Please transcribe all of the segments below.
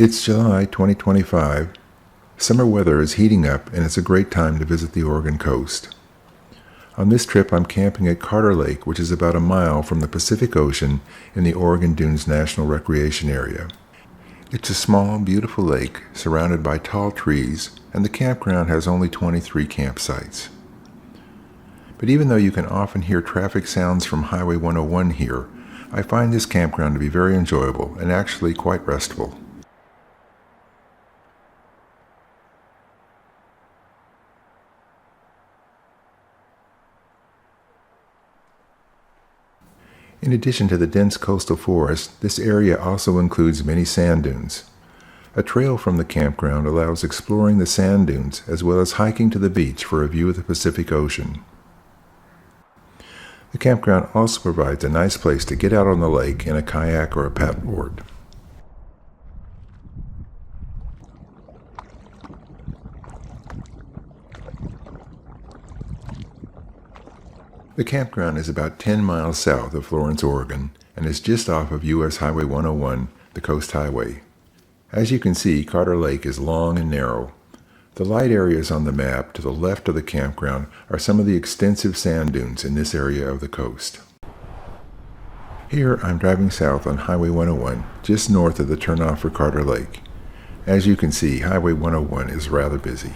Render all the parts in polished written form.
It's July 2025. Summer weather is heating up and it's a great time to visit the Oregon coast. On this trip I'm camping at Carter Lake, which is about a mile from the Pacific Ocean in the Oregon Dunes National Recreation Area. It's a small, beautiful lake surrounded by tall trees, and the campground has only 23 campsites. But even though you can often hear traffic sounds from Highway 101 here, I find this campground to be very enjoyable and actually quite restful. In addition to the dense coastal forest, this area also includes many sand dunes. A trail from the campground allows exploring the sand dunes as well as hiking to the beach for a view of the Pacific Ocean. The campground also provides a nice place to get out on the lake in a kayak or a paddleboard. The campground is about 10 miles south of Florence, Oregon, and is just off of U.S. Highway 101, the Coast Highway. As you can see, Carter Lake is long and narrow. The light areas on the map to the left of the campground are some of the extensive sand dunes in this area of the coast. Here I'm driving south on Highway 101, just north of the turnoff for Carter Lake. As you can see, Highway 101 is rather busy.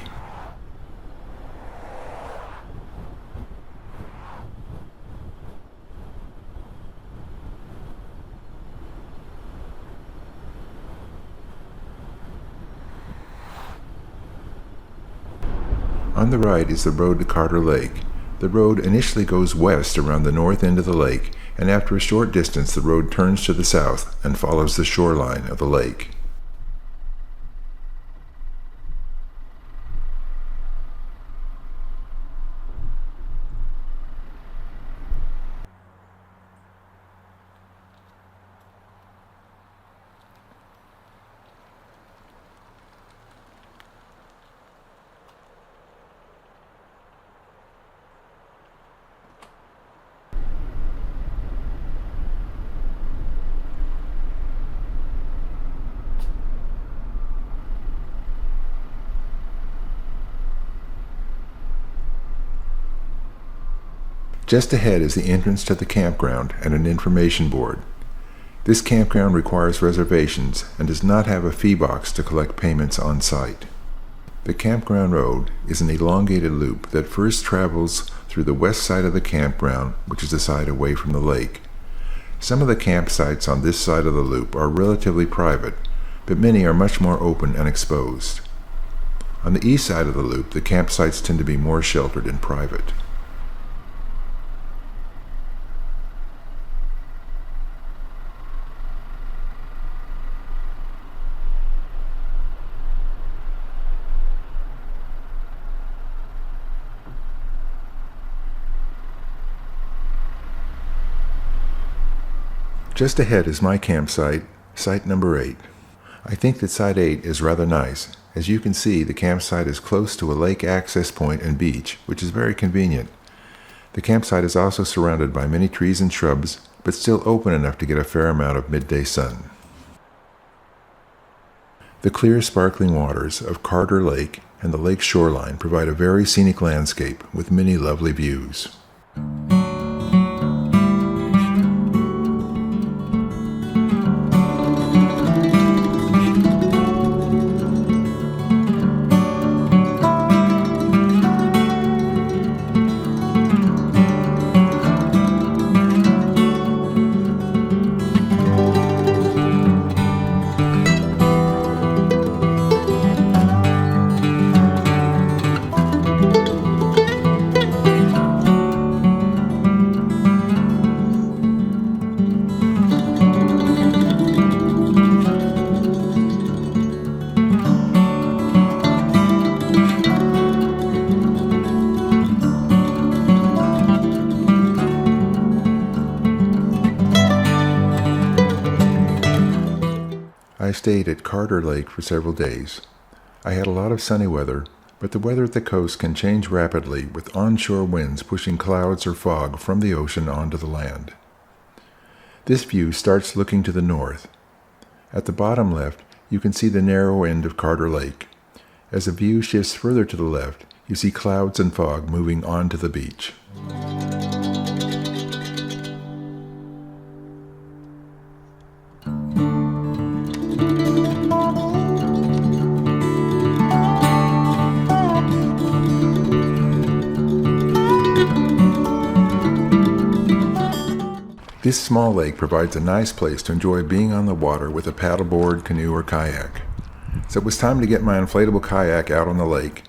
On the right is the road to Carter Lake. The road initially goes west around the north end of the lake, and after a short distance the road turns to the south and follows the shoreline of the lake. Just ahead is the entrance to the campground and an information board. This campground requires reservations and does not have a fee box to collect payments on site. The campground road is an elongated loop that first travels through the west side of the campground, which is the side away from the lake. Some of the campsites on this side of the loop are relatively private, but many are much more open and exposed. On the east side of the loop, the campsites tend to be more sheltered and private. Just ahead is my campsite, site number 8. I think that site 8 is rather nice. As you can see, the campsite is close to a lake access point and beach, which is very convenient. The campsite is also surrounded by many trees and shrubs, but still open enough to get a fair amount of midday sun. The clear, sparkling waters of Carter Lake and the lake shoreline provide a very scenic landscape with many lovely views. I stayed at Carter Lake for several days. I had a lot of sunny weather, but the weather at the coast can change rapidly with onshore winds pushing clouds or fog from the ocean onto the land. This view starts looking to the north. At the bottom left, you can see the narrow end of Carter Lake. As the view shifts further to the left, you see clouds and fog moving onto the beach. This small lake provides a nice place to enjoy being on the water with a paddleboard, canoe, or kayak. So it was time to get my inflatable kayak out on the lake.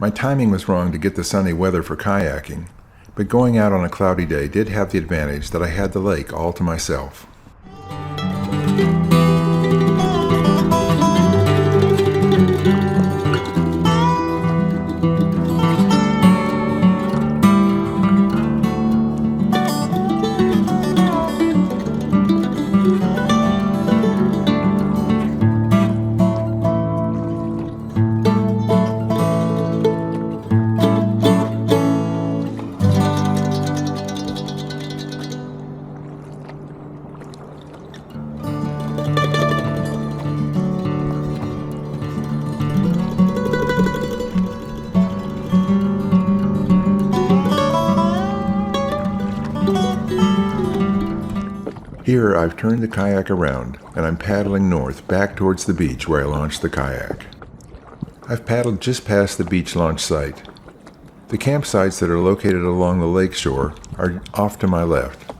My timing was wrong to get the sunny weather for kayaking, but going out on a cloudy day did have the advantage that I had the lake all to myself. Here I've turned the kayak around and I'm paddling north back towards the beach where I launched the kayak. I've paddled just past the beach launch site. The campsites that are located along the lake shore are off to my left.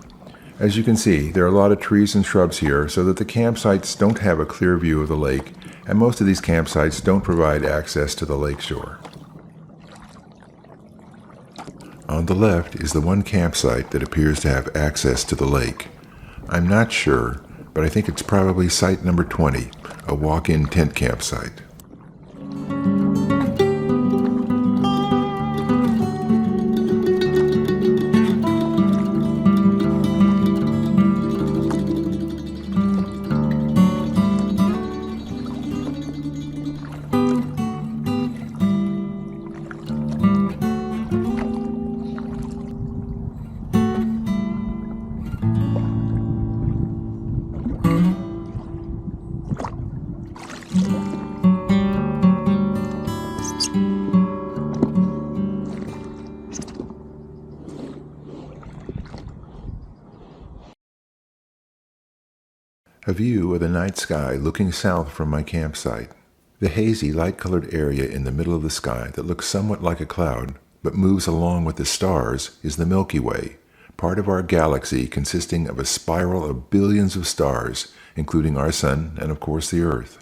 As you can see, there are a lot of trees and shrubs here so that the campsites don't have a clear view of the lake, and most of these campsites don't provide access to the lake shore. On the left is the one campsite that appears to have access to the lake. I'm not sure, but I think it's probably site number 20, a walk-in tent campsite. A view of the night sky looking south from my campsite. The hazy, light-colored area in the middle of the sky that looks somewhat like a cloud, but moves along with the stars, is the Milky Way, part of our galaxy consisting of a spiral of billions of stars, including our sun and, of course, the Earth.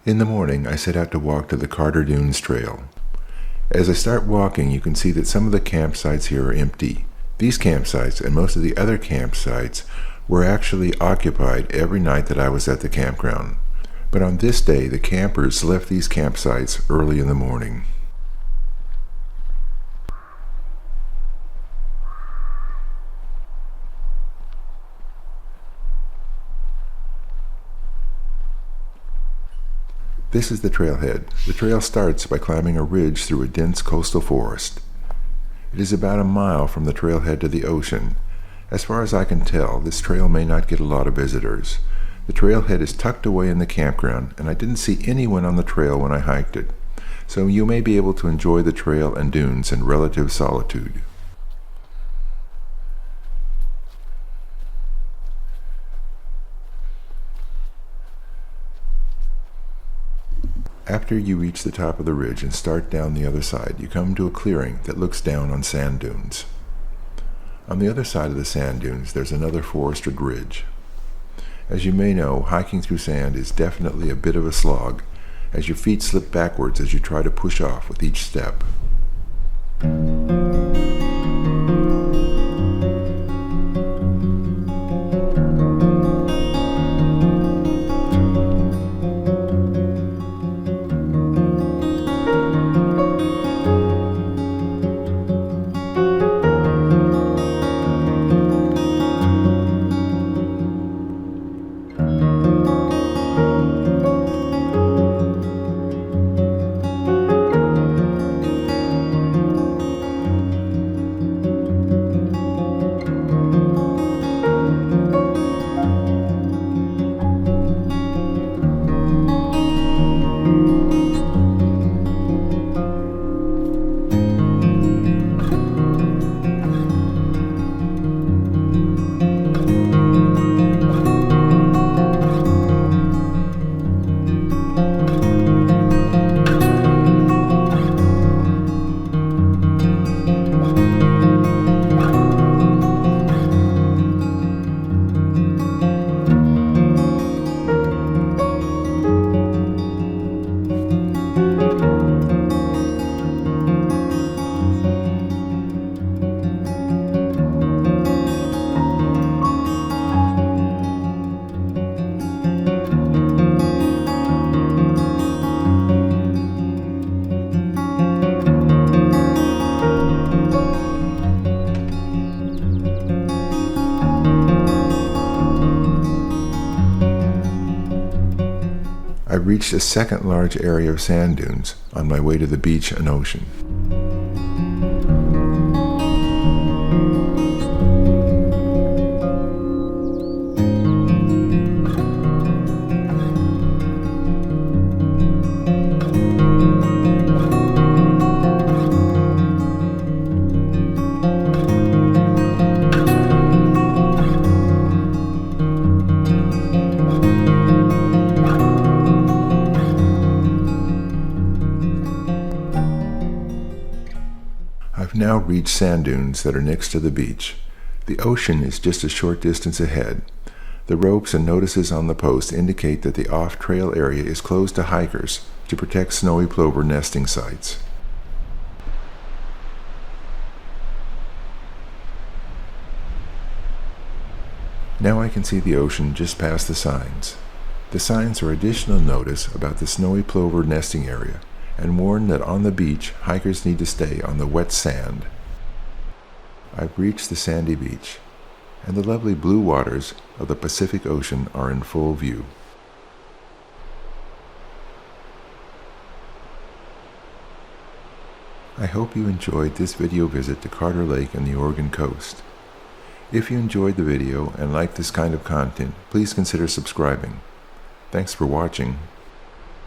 In the morning, I set out to walk to the Carter Dunes Trail. As I start walking, you can see that some of the campsites here are empty. These campsites and most of the other campsites were actually occupied every night that I was at the campground. But on this day, the campers left these campsites early in the morning. This is the trailhead. The trail starts by climbing a ridge through a dense coastal forest. It is about a mile from the trailhead to the ocean. As far as I can tell, this trail may not get a lot of visitors. The trailhead is tucked away in the campground, and I didn't see anyone on the trail when I hiked it, so you may be able to enjoy the trail and dunes in relative solitude. After you reach the top of the ridge and start down the other side, you come to a clearing that looks down on sand dunes. On the other side of the sand dunes, there's another forested ridge. As you may know, hiking through sand is definitely a bit of a slog, as your feet slip backwards as you try to push off with each step. I've reached a second large area of sand dunes on my way to the beach and ocean. I've now reached sand dunes that are next to the beach. The ocean is just a short distance ahead. The ropes and notices on the post indicate that the off-trail area is closed to hikers to protect snowy plover nesting sites. Now I can see the ocean just past the signs. The signs are additional notice about the snowy plover nesting area and warn that on the beach, hikers need to stay on the wet sand. I've reached the sandy beach, and the lovely blue waters of the Pacific Ocean are in full view. I hope you enjoyed this video visit to Carter Lake and the Oregon coast. If you enjoyed the video and like this kind of content, please consider subscribing. Thanks for watching.